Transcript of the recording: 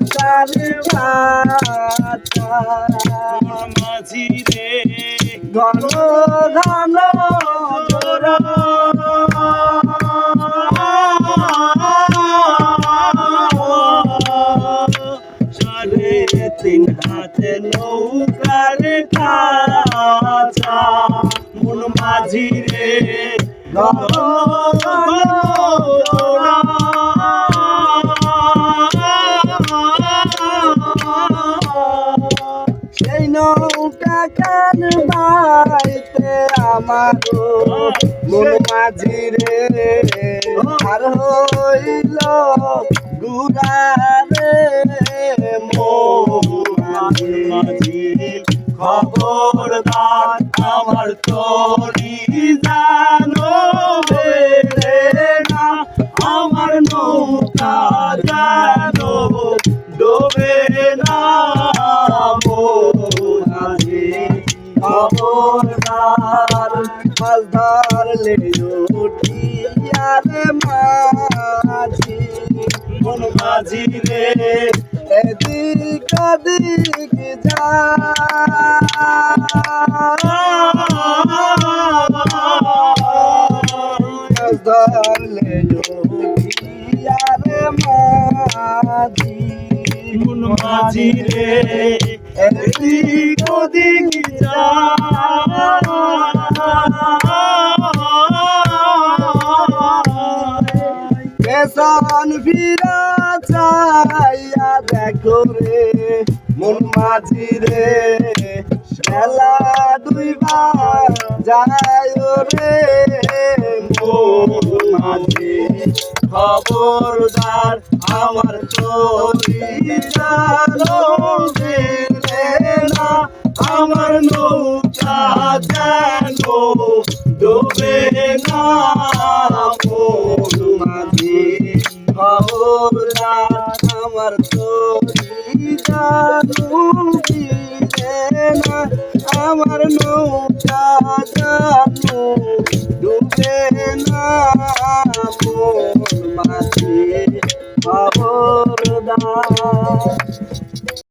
তারে ভাষা মাঝি রে ঘন ঘন জোড়া সাড়ে তিন হাতে নৌকার কাছা মন মাঝি রে ঘন ঘন জোড়া সেই নৌকা কান বাইতে আমারও মন মাঝি রে আর হইল গুড়ারে মাঝি মাঝি খবরদার আমার তরি জানো রে না আমার নৌকা জানো ডোবে না মাঝি খবরদার মাছ ধরলে উঠিয়ারে মাঝি মন মাঝি রে এদিক ওদিক যা মাছ ধরলে উঠিয়ারে মাঝি মন মাঝি রে এদিক ওদিক যা পেছন ফিরা চাইয়া দেখো রে মন মাঝি রে বেলা দুইবার যায় রে মন মাঝি খবরদার আমার তরি জানো রে না আমার নৌকা জানো ডোবে না মন মাঝি খবরদার আমার তরি জানু না আমার নৌকা জানু ডুবে না মন মাঝি